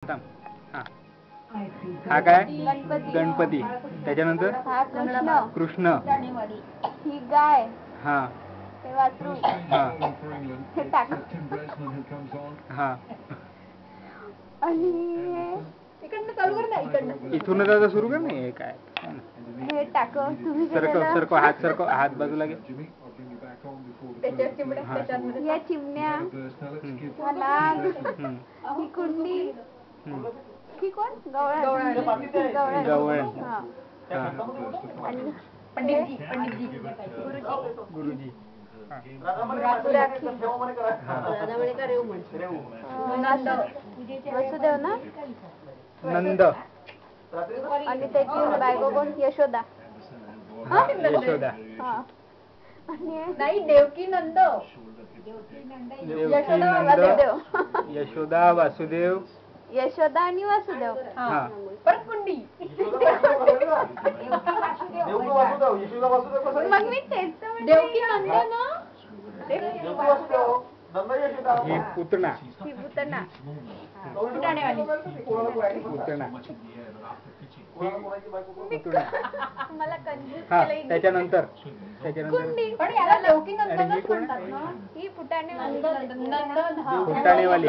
थांब. हा हा काय गणपती. गणपती. त्याच्यानंतर हा कृष्ण. कृष्ण. ही गाय. हा हे वासरू. हा हे टाक. हा आणि इकडनं चालू कर ना, इकडनं. इथूनच आता सुरू कर ना. हे काय हे टाक. तुम्ही सरकव सरकव हात सरकव हात बाजूला घे. त्याच्यावर चिमण्या. हा. त्याच्यावर या चिमण्या. हा नाग. ही कुंडी. ही कोण? गवळण. गवळण. हा. हा. आणि पंडितजी. गुरुजी. राखी. वसुदेव ना. नंद. आणि त्याची बायको कोण? यशोदा. यशोदा. हा. आणि नाही, देवकी नंद. देवकी नंद. वासुदेव. यशोदा वासुदेव. यशोदा आणि वासुदेव. हा. परत कुंडी. मग मी तेच तर म्हणते. देवकी नंद ना. ही पुतना. ही पुतना. फुटाणेवाली. पुतना. पुतना. मला कंजूस हा केलं. त्याच्यानंतर कुंडी. पण याला देवकी आणि ही नंदनच कोण? म्हणतात ना. ही फुटाणे. नंदन. हा. फुटाणेवाली.